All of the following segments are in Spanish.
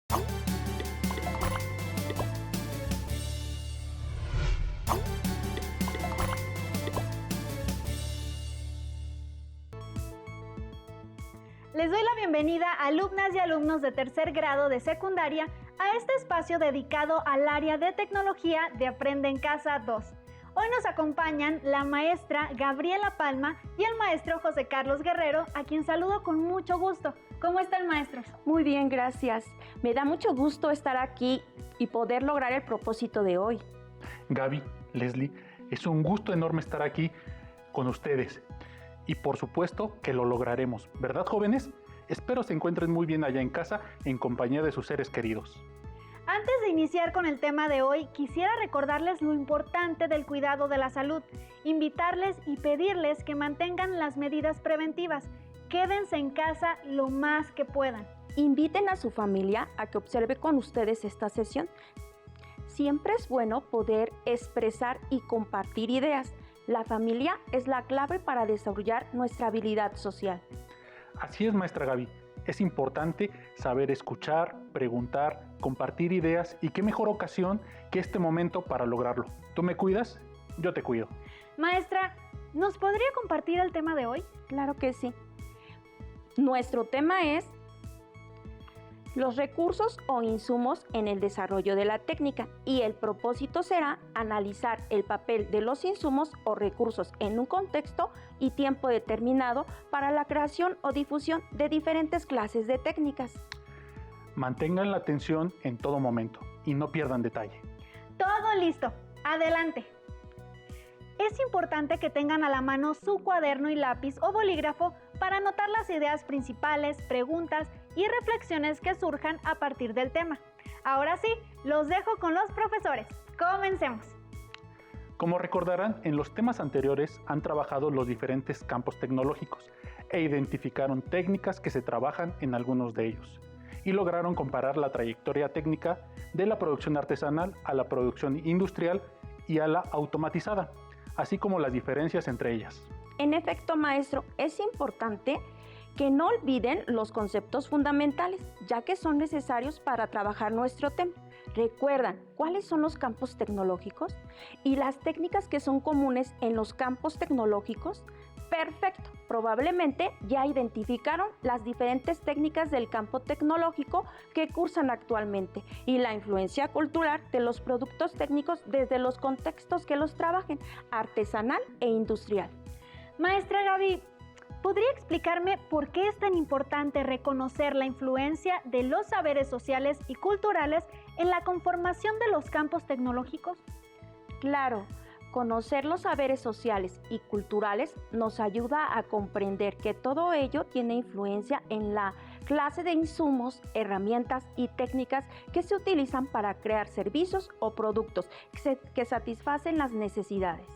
Les doy la bienvenida a alumnas y alumnos de tercer grado de secundaria a este espacio dedicado al área de tecnología de Aprende en Casa 2. Hoy nos acompañan la maestra Gabriela Palma y el maestro José Carlos Guerrero, a quien saludo con mucho gusto. ¿Cómo están, maestros? Muy bien, gracias. Me da mucho gusto estar aquí y poder lograr el propósito de hoy. Gaby, Leslie, es un gusto enorme estar aquí con ustedes. Y por supuesto que lo lograremos, ¿verdad, jóvenes? Espero se encuentren muy bien allá en casa en compañía de sus seres queridos. Antes de iniciar con el tema de hoy, quisiera recordarles lo importante del cuidado de la salud, invitarles y pedirles que mantengan las medidas preventivas. Quédense en casa lo más que puedan. Inviten a su familia a que observe con ustedes esta sesión. Siempre es bueno poder expresar y compartir ideas. La familia es la clave para desarrollar nuestra habilidad social. Así es, maestra Gaby. Es importante saber escuchar, preguntar, compartir ideas y qué mejor ocasión que este momento para lograrlo. ¿Tú me cuidas? Yo te cuido. Maestra, ¿nos podría compartir el tema de hoy? Claro que sí. Nuestro tema es los recursos o insumos en el desarrollo de la técnica y el propósito será analizar el papel de los insumos o recursos en un contexto y tiempo determinado para la creación o difusión de diferentes clases de técnicas. Mantengan la atención en todo momento y no pierdan detalle. Todo listo. Adelante. Es importante que tengan a la mano su cuaderno y lápiz o bolígrafo para anotar las ideas principales, preguntas y reflexiones que surjan a partir del tema. Ahora sí, los dejo con los profesores. Comencemos. Como recordarán, en los temas anteriores han trabajado los diferentes campos tecnológicos e identificaron técnicas que se trabajan en algunos de ellos y lograron comparar la trayectoria técnica de la producción artesanal a la producción industrial y a la automatizada, así como las diferencias entre ellas. En efecto, maestro, es importante que no olviden los conceptos fundamentales, ya que son necesarios para trabajar nuestro tema. ¿Recuerdan cuáles son los campos tecnológicos y las técnicas que son comunes en los campos tecnológicos? Perfecto, probablemente ya identificaron las diferentes técnicas del campo tecnológico que cursan actualmente y la influencia cultural de los productos técnicos desde los contextos que los trabajen, artesanal e industrial. Maestra Gaby, ¿podría explicarme por qué es tan importante reconocer la influencia de los saberes sociales y culturales en la conformación de los campos tecnológicos? Claro, conocer los saberes sociales y culturales nos ayuda a comprender que todo ello tiene influencia en la clase de insumos, herramientas y técnicas que se utilizan para crear servicios o productos que satisfacen las necesidades.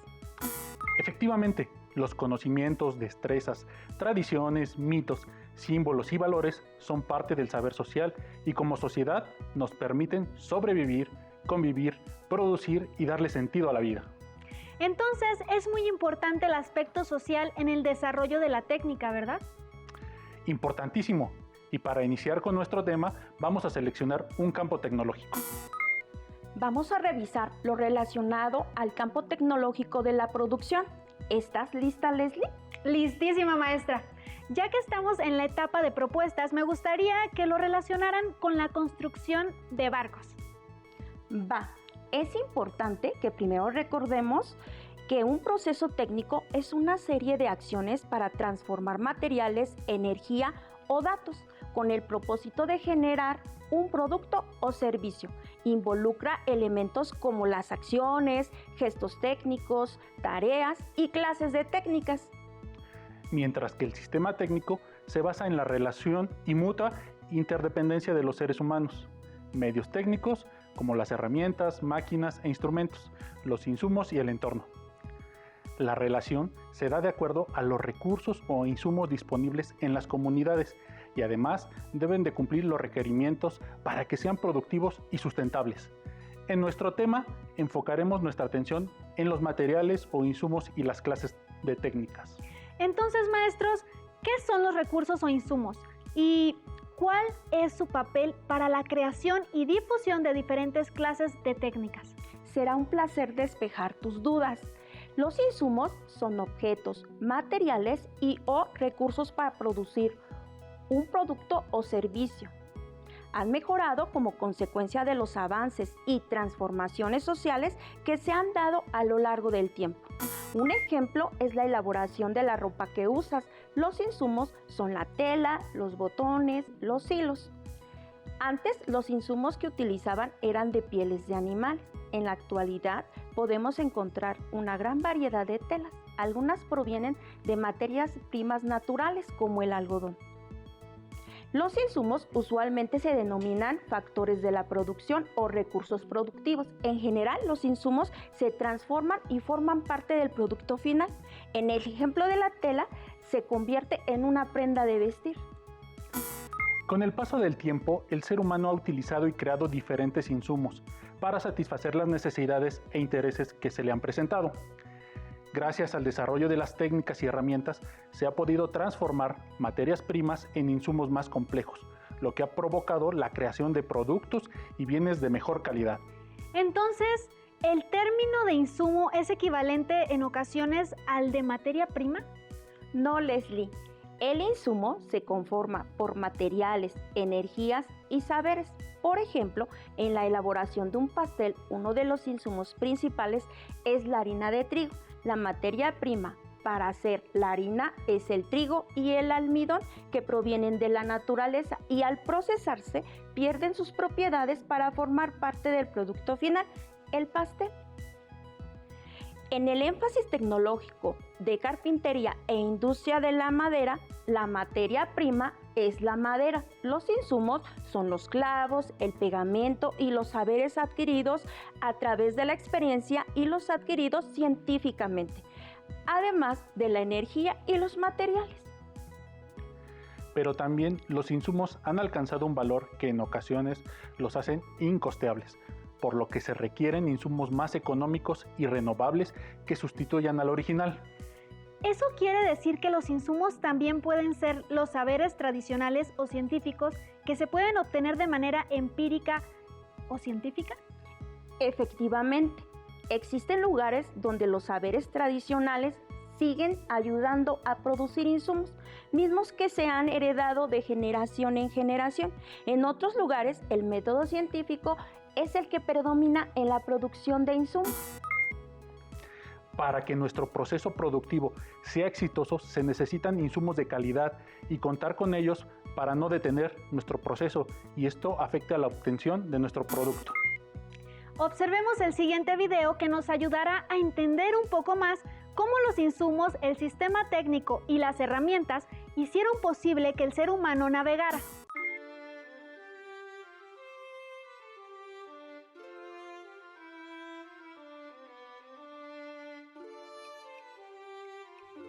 Efectivamente, los conocimientos, destrezas, tradiciones, mitos, símbolos y valores son parte del saber social y como sociedad nos permiten sobrevivir, convivir, producir y darle sentido a la vida. Entonces, es muy importante el aspecto social en el desarrollo de la técnica, ¿verdad? Importantísimo. Y para iniciar con nuestro tema, vamos a seleccionar un campo tecnológico. Vamos a revisar lo relacionado al campo tecnológico de la producción. ¿Estás lista, Leslie? Listísima, maestra. Ya que estamos en la etapa de propuestas, me gustaría que lo relacionaran con la construcción de barcos. Es importante que primero recordemos que un proceso técnico es una serie de acciones para transformar materiales, energía o datos con el propósito de generar un producto o servicio. Involucra elementos como las acciones, gestos técnicos, tareas y clases de técnicas. Mientras que el sistema técnico se basa en la relación y mutua interdependencia de los seres humanos, medios técnicos como las herramientas, máquinas e instrumentos, los insumos y el entorno. La relación se da de acuerdo a los recursos o insumos disponibles en las comunidades y además deben de cumplir los requerimientos para que sean productivos y sustentables. En nuestro tema enfocaremos nuestra atención en los materiales o insumos y las clases de técnicas. Entonces, maestros, ¿qué son los recursos o insumos? ¿Y ¿cuál es su papel para la creación y difusión de diferentes clases de técnicas? Será un placer despejar tus dudas. Los insumos son objetos, materiales o recursos para producir un producto o servicio. Han mejorado como consecuencia de los avances y transformaciones sociales que se han dado a lo largo del tiempo. Un ejemplo es la elaboración de la ropa que usas. Los insumos son la tela, los botones, los hilos. Antes, los insumos que utilizaban eran de pieles de animales. En la actualidad, podemos encontrar una gran variedad de telas. Algunas provienen de materias primas naturales, como el algodón. Los insumos usualmente se denominan factores de la producción o recursos productivos. En general, los insumos se transforman y forman parte del producto final. En el ejemplo de la tela, se convierte en una prenda de vestir. Con el paso del tiempo, el ser humano ha utilizado y creado diferentes insumos para satisfacer las necesidades e intereses que se le han presentado. Gracias al desarrollo de las técnicas y herramientas, se ha podido transformar materias primas en insumos más complejos, lo que ha provocado la creación de productos y bienes de mejor calidad. Entonces, ¿el término de insumo es equivalente en ocasiones al de materia prima? No, Leslie. El insumo se conforma por materiales, energías y saberes. Por ejemplo, en la elaboración de un pastel, uno de los insumos principales es la harina de trigo. La materia prima para hacer la harina es el trigo y el almidón, que provienen de la naturaleza y al procesarse pierden sus propiedades para formar parte del producto final, el pastel. En el énfasis tecnológico de carpintería e industria de la madera, la materia prima es la madera. Los insumos son los clavos, el pegamento y los saberes adquiridos a través de la experiencia y los adquiridos científicamente, además de la energía y los materiales. Pero también los insumos han alcanzado un valor que en ocasiones los hacen incosteables, por lo que se requieren insumos más económicos y renovables que sustituyan al original. ¿Eso quiere decir que los insumos también pueden ser los saberes tradicionales o científicos que se pueden obtener de manera empírica o científica? Efectivamente, existen lugares donde los saberes tradicionales siguen ayudando a producir insumos, mismos que se han heredado de generación en generación. En otros lugares, el método científico es el que predomina en la producción de insumos. Para que nuestro proceso productivo sea exitoso, se necesitan insumos de calidad y contar con ellos para no detener nuestro proceso y esto afecta a la obtención de nuestro producto. Observemos el siguiente video que nos ayudará a entender un poco más cómo los insumos, el sistema técnico y las herramientas hicieron posible que el ser humano navegara.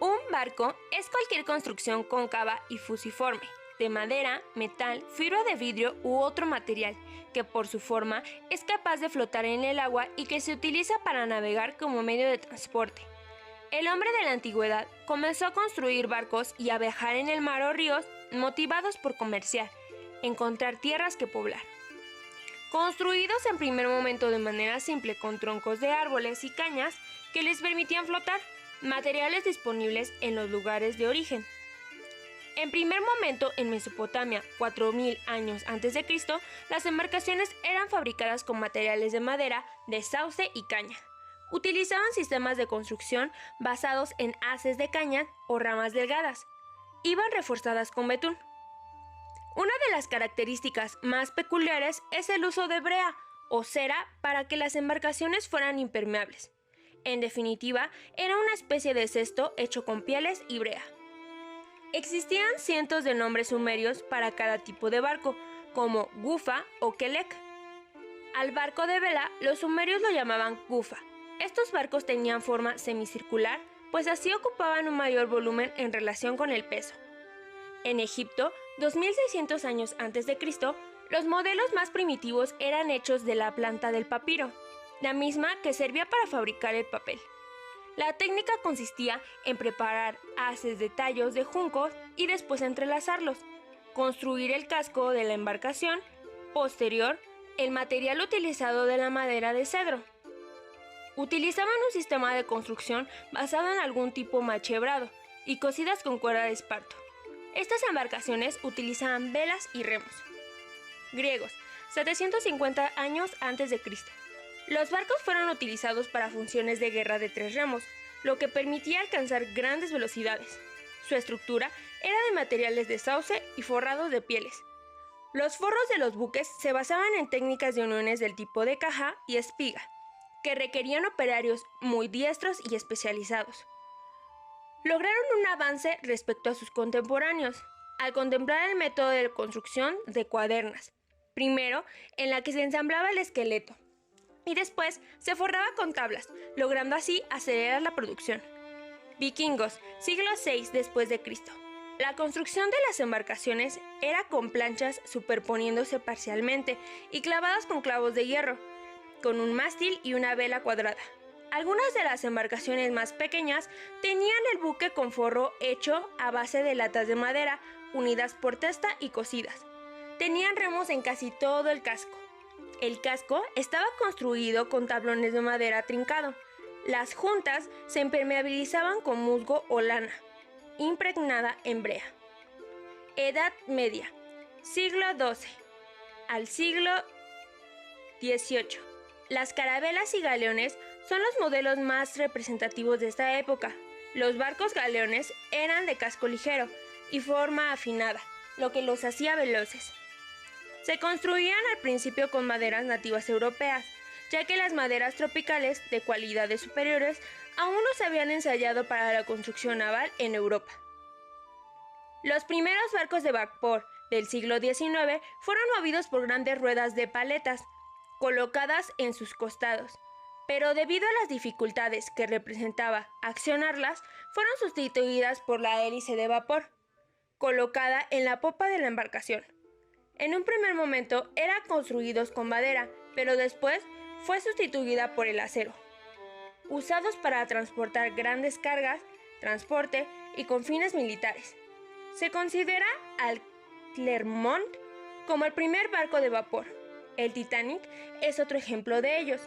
Un barco es cualquier construcción cóncava y fusiforme, de madera, metal, fibra de vidrio u otro material, que por su forma es capaz de flotar en el agua y que se utiliza para navegar como medio de transporte. El hombre de la antigüedad comenzó a construir barcos y a viajar en el mar o ríos motivados por comerciar, encontrar tierras que poblar. Construidos en primer momento de manera simple con troncos de árboles y cañas que les permitían flotar, materiales disponibles en los lugares de origen. En primer momento, en Mesopotamia, 4000 años antes de Cristo, las embarcaciones eran fabricadas con materiales de madera, de sauce y caña. Utilizaban sistemas de construcción basados en haces de caña o ramas delgadas. Iban reforzadas con betún. Una de las características más peculiares es el uso de brea o cera para que las embarcaciones fueran impermeables. En definitiva, era una especie de cesto hecho con pieles y brea. Existían cientos de nombres sumerios para cada tipo de barco, como gufa o kelek. Al barco de vela, los sumerios lo llamaban gufa. Estos barcos tenían forma semicircular, pues así ocupaban un mayor volumen en relación con el peso. En Egipto, 2600 años antes de Cristo, los modelos más primitivos eran hechos de la planta del papiro, la misma que servía para fabricar el papel. La técnica consistía en preparar haces de tallos de juncos y después entrelazarlos. construir el casco de la embarcación, posterior, el material utilizado de la madera de cedro. Utilizaban un sistema de construcción basado en algún tipo machebrado y cosidas con cuerda de esparto. Estas embarcaciones utilizaban velas y remos. Griegos, 750 años antes de Cristo. Los barcos fueron utilizados para funciones de guerra de 3 remos, lo que permitía alcanzar grandes velocidades. Su estructura era de materiales de sauce y forrados de pieles. Los forros de los buques se basaban en técnicas de uniones del tipo de caja y espiga, que requerían operarios muy diestros y especializados. Lograron un avance respecto a sus contemporáneos, al contemplar el método de construcción de cuadernas, primero en la que se ensamblaba el esqueleto, y después se forraba con tablas, logrando así acelerar la producción. Vikingos, siglo VI después de Cristo. La construcción de las embarcaciones era con planchas superponiéndose parcialmente y clavadas con clavos de hierro, con un mástil y una vela cuadrada. Algunas de las embarcaciones más pequeñas tenían el buque con forro hecho a base de latas de madera, unidas por testa y cosidas. Tenían remos en casi todo el casco. El casco estaba construido con tablones de madera trincado. Las juntas se impermeabilizaban con musgo o lana, impregnada en brea. Edad Media, siglo XII al siglo XVIII. Las carabelas y galeones son los modelos más representativos de esta época. Los barcos galeones eran de casco ligero y forma afinada, lo que los hacía veloces. Se construían al principio con maderas nativas europeas, ya que las maderas tropicales de cualidades superiores aún no se habían ensayado para la construcción naval en Europa. Los primeros barcos de vapor del siglo XIX fueron movidos por grandes ruedas de paletas, colocadas en sus costados, pero debido a las dificultades que representaba accionarlas, fueron sustituidas por la hélice de vapor, colocada en la popa de la embarcación. En un primer momento eran construidos con madera, pero después fue sustituida por el acero, usados para transportar grandes cargas, transporte y con fines militares. Se considera al Clermont como el primer barco de vapor. El Titanic es otro ejemplo de ellos.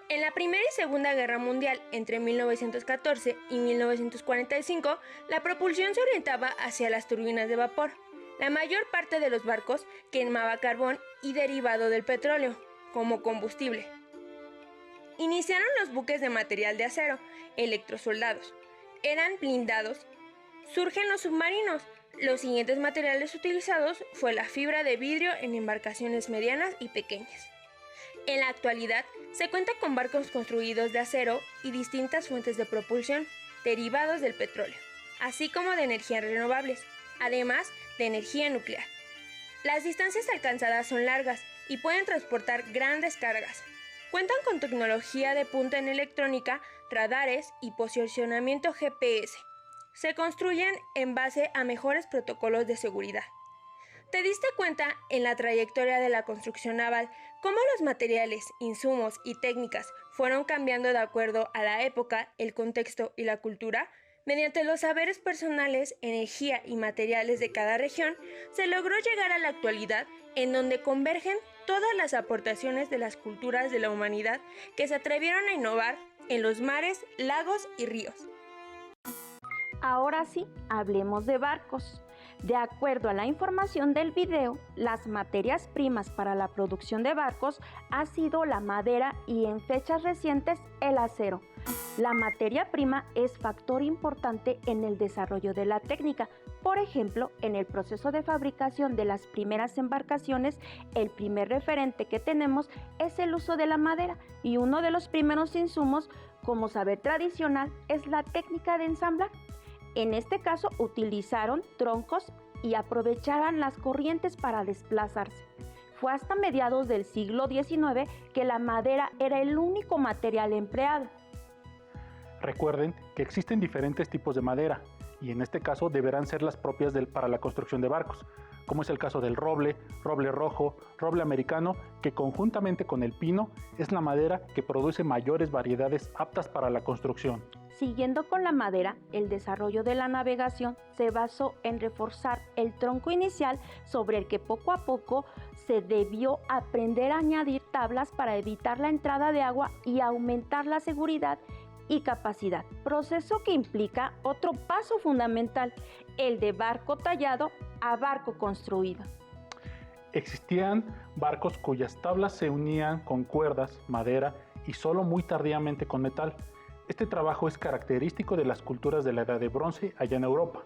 En la Primera y Segunda Guerra Mundial, entre 1914 y 1945, la propulsión se orientaba hacia las turbinas de vapor. La mayor parte de los barcos quemaba carbón y derivado del petróleo como combustible. Iniciaron los buques de material de acero, electrosoldados. Eran blindados. Surgen los submarinos. Los siguientes materiales utilizados fue la fibra de vidrio en embarcaciones medianas y pequeñas. En la actualidad, se cuenta con barcos construidos de acero y distintas fuentes de propulsión, derivados del petróleo, así como de energías renovables, además de energía nuclear. Las distancias alcanzadas son largas y pueden transportar grandes cargas. Cuentan con tecnología de punta en electrónica, radares y posicionamiento GPS. Se construyen en base a mejores protocolos de seguridad. ¿Te diste cuenta en la trayectoria de la construcción naval cómo los materiales, insumos y técnicas fueron cambiando de acuerdo a la época, el contexto y la cultura? Mediante los saberes personales, energía y materiales de cada región, se logró llegar a la actualidad en donde convergen todas las aportaciones de las culturas de la humanidad que se atrevieron a innovar en los mares, lagos y ríos. Ahora sí, hablemos de barcos. De acuerdo a la información del video, las materias primas para la producción de barcos ha sido la madera y en fechas recientes el acero. La materia prima es factor importante en el desarrollo de la técnica. Por ejemplo, en el proceso de fabricación de las primeras embarcaciones, el primer referente que tenemos es el uso de la madera y uno de los primeros insumos como saber tradicional es la técnica de ensamblar. En este caso utilizaron troncos y aprovechaban las corrientes para desplazarse. Fue hasta mediados del siglo XIX que la madera era el único material empleado. Recuerden que existen diferentes tipos de madera y en este caso deberán ser las propias para la construcción de barcos, como es el caso del roble, roble rojo, roble americano, que conjuntamente con el pino es la madera que produce mayores variedades aptas para la construcción. Siguiendo con la madera, el desarrollo de la navegación se basó en reforzar el tronco inicial sobre el que poco a poco se debió aprender a añadir tablas para evitar la entrada de agua y aumentar la seguridad y capacidad, proceso que implica otro paso fundamental, el de barco tallado a barco construido. Existían barcos cuyas tablas se unían con cuerdas, madera y solo muy tardíamente con metal. Este trabajo es característico de las culturas de la Edad de Bronce allá en Europa.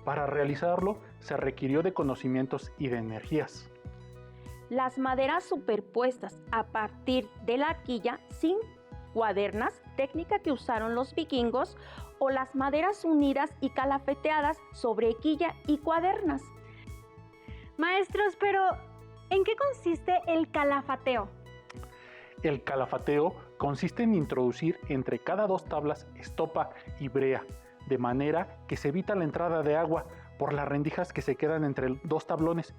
Para realizarlo se requirió de conocimientos y de energías. Las maderas superpuestas a partir de la quilla sin cuadernas, técnica que usaron los vikingos, o las maderas unidas y calafeteadas sobre quilla y cuadernas. Maestros, pero ¿en qué consiste el calafateo? El calafateo consiste en introducir entre cada dos tablas estopa y brea, de manera que se evita la entrada de agua por las rendijas que se quedan entre dos tablones.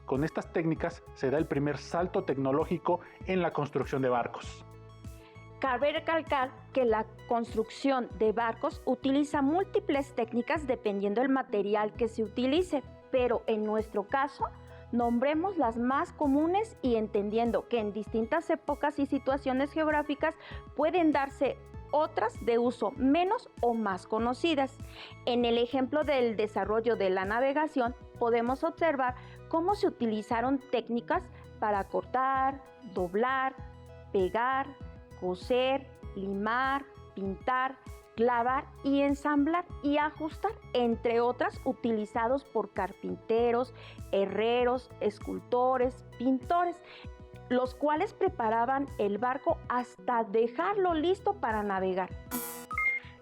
Con estas técnicas se da el primer salto tecnológico en la construcción de barcos. Cabe recalcar que la construcción de barcos utiliza múltiples técnicas dependiendo del material que se utilice, pero en nuestro caso, nombremos las más comunes y entendiendo que en distintas épocas y situaciones geográficas pueden darse otras de uso menos o más conocidas. En el ejemplo del desarrollo de la navegación, podemos observar cómo se utilizaron técnicas para cortar, doblar, pegar, coser, limar, pintar, clavar y ensamblar y ajustar, entre otras utilizados por carpinteros, herreros, escultores, pintores, los cuales preparaban el barco hasta dejarlo listo para navegar.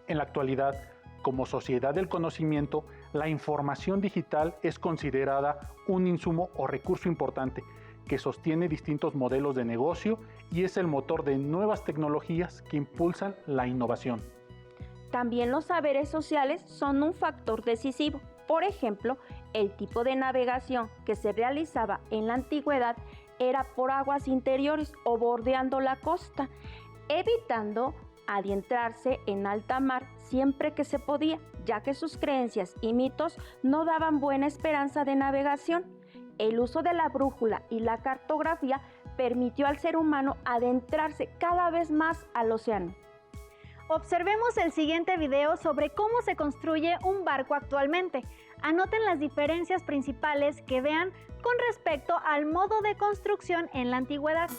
En la actualidad, como sociedad del conocimiento, la información digital es considerada un insumo o recurso importante que sostiene distintos modelos de negocio y es el motor de nuevas tecnologías que impulsan la innovación. También los saberes sociales son un factor decisivo. Por ejemplo, el tipo de navegación que se realizaba en la antigüedad era por aguas interiores o bordeando la costa, evitando adentrarse en alta mar siempre que se podía, ya que sus creencias y mitos no daban buena esperanza de navegación. El uso de la brújula y la cartografía permitió al ser humano adentrarse cada vez más al océano. Observemos el siguiente video sobre cómo se construye un barco actualmente. Anoten las diferencias principales que vean con respecto al modo de construcción en la antigüedad.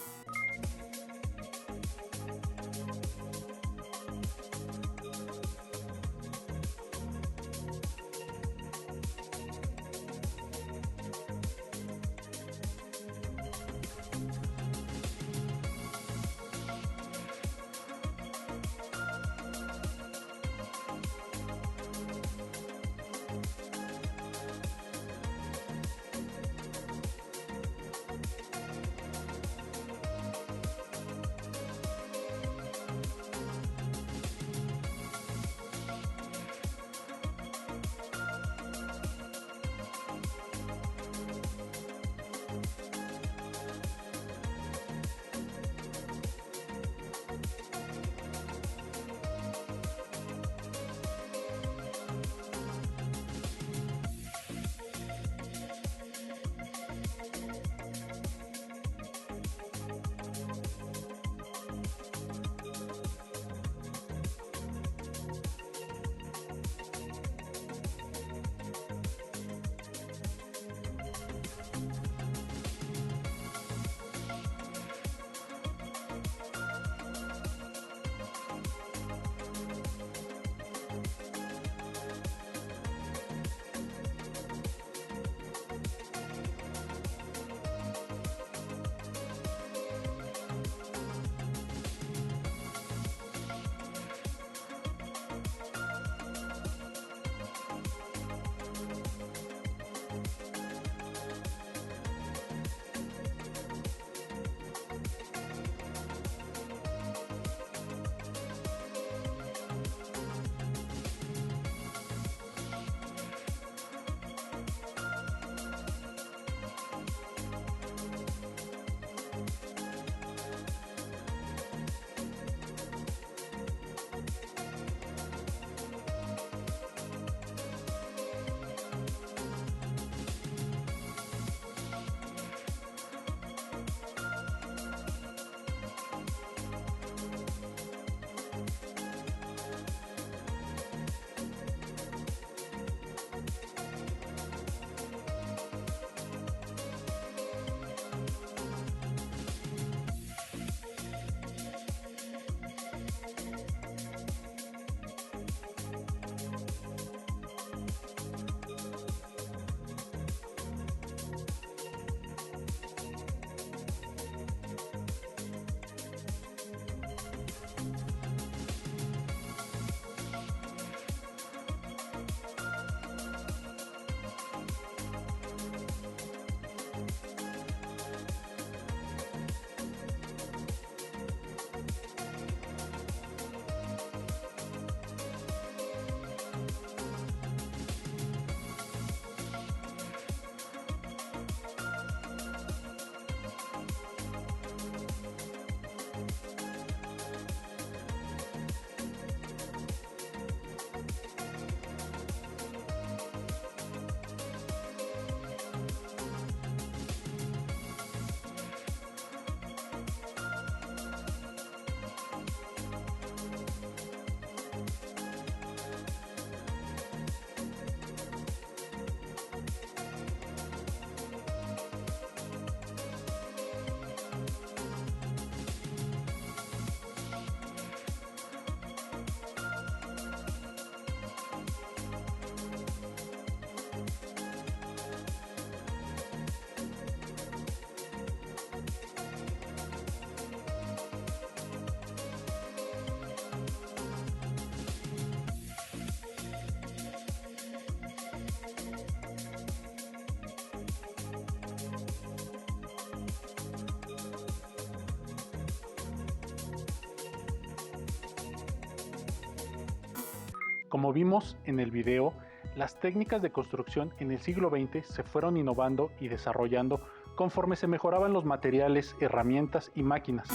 Como vimos en el video, las técnicas de construcción en el siglo XX se fueron innovando y desarrollando conforme se mejoraban los materiales, herramientas y máquinas.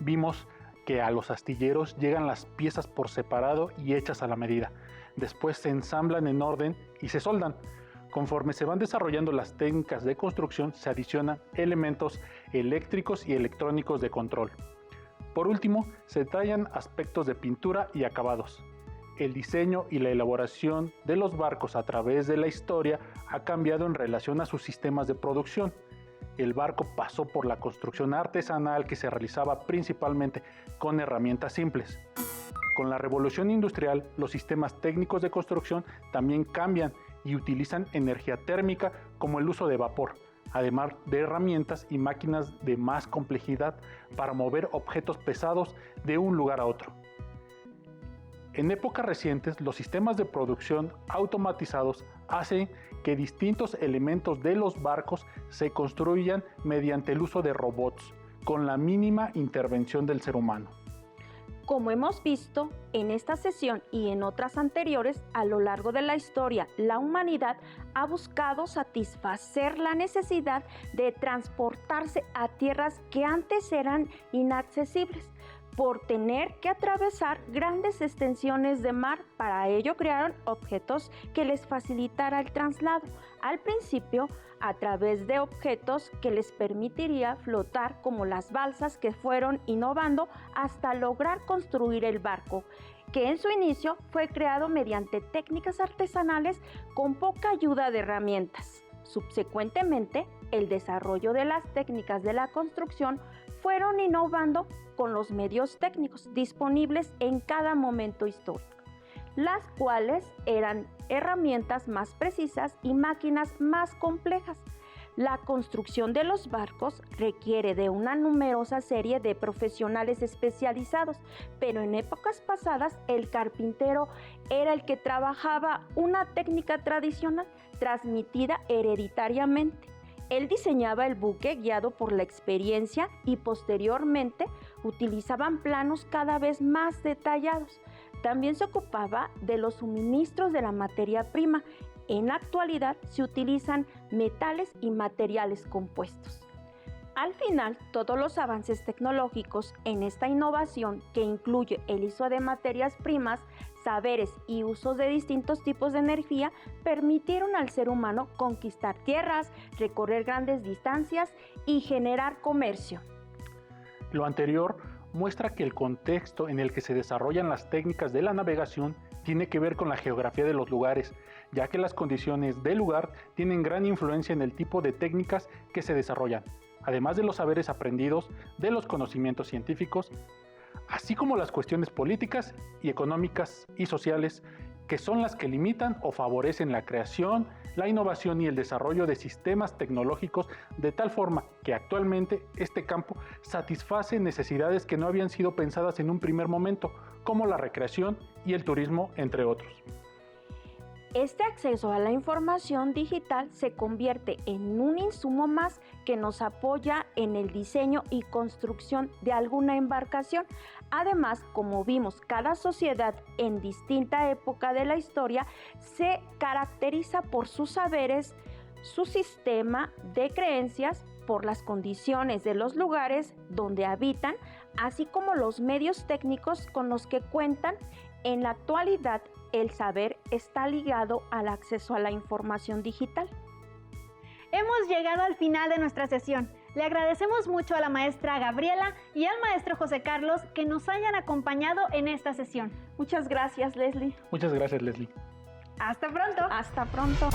Vimos que a los astilleros llegan las piezas por separado y hechas a la medida. Después se ensamblan en orden y se soldan. Conforme se van desarrollando las técnicas de construcción, se adicionan elementos eléctricos y electrónicos de control. Por último, se detallan aspectos de pintura y acabados. El diseño y la elaboración de los barcos a través de la historia ha cambiado en relación a sus sistemas de producción. El barco pasó por la construcción artesanal que se realizaba principalmente con herramientas simples. Con la revolución industrial, los sistemas técnicos de construcción también cambian y utilizan energía térmica como el uso de vapor, además de herramientas y máquinas de más complejidad para mover objetos pesados de un lugar a otro. En épocas recientes, los sistemas de producción automatizados hacen que distintos elementos de los barcos se construyan mediante el uso de robots, con la mínima intervención del ser humano. Como hemos visto en esta sesión y en otras anteriores, a lo largo de la historia, la humanidad ha buscado satisfacer la necesidad de transportarse a tierras que antes eran inaccesibles, por tener que atravesar grandes extensiones de mar. Para ello crearon objetos que les facilitara el traslado. Al principio, a través de objetos que les permitiría flotar, como las balsas, que fueron innovando hasta lograr construir el barco, que en su inicio fue creado mediante técnicas artesanales con poca ayuda de herramientas. Subsecuentemente, el desarrollo de las técnicas de la construcción fueron innovando con los medios técnicos disponibles en cada momento histórico, las cuales eran herramientas más precisas y máquinas más complejas. La construcción de los barcos requiere de una numerosa serie de profesionales especializados, pero en épocas pasadas el carpintero era el que trabajaba una técnica tradicional transmitida hereditariamente. Él diseñaba el buque guiado por la experiencia y posteriormente utilizaban planos cada vez más detallados. También se ocupaba de los suministros de la materia prima. En la actualidad se utilizan metales y materiales compuestos. Al final, todos los avances tecnológicos en esta innovación, que incluye el uso de materias primas, saberes y usos de distintos tipos de energía, permitieron al ser humano conquistar tierras, recorrer grandes distancias y generar comercio. Lo anterior muestra que el contexto en el que se desarrollan las técnicas de la navegación tiene que ver con la geografía de los lugares, ya que las condiciones del lugar tienen gran influencia en el tipo de técnicas que se desarrollan, además de los saberes aprendidos, de los conocimientos científicos, así como las cuestiones políticas y económicas y sociales, que son las que limitan o favorecen la creación, la innovación y el desarrollo de sistemas tecnológicos, de tal forma que actualmente este campo satisface necesidades que no habían sido pensadas en un primer momento, como la recreación y el turismo, entre otros. Este acceso a la información digital se convierte en un insumo más que nos apoya en el diseño y construcción de alguna embarcación. Además, como vimos, cada sociedad en distinta época de la historia se caracteriza por sus saberes, su sistema de creencias, por las condiciones de los lugares donde habitan, así como los medios técnicos con los que cuentan. En la actualidad, el saber está ligado al acceso a la información digital. Hemos llegado al final de nuestra sesión. Le agradecemos mucho a la maestra Gabriela y al maestro José Carlos que nos hayan acompañado en esta sesión. Muchas gracias, Leslie. Muchas gracias, Leslie. ¡Hasta pronto! Hasta pronto.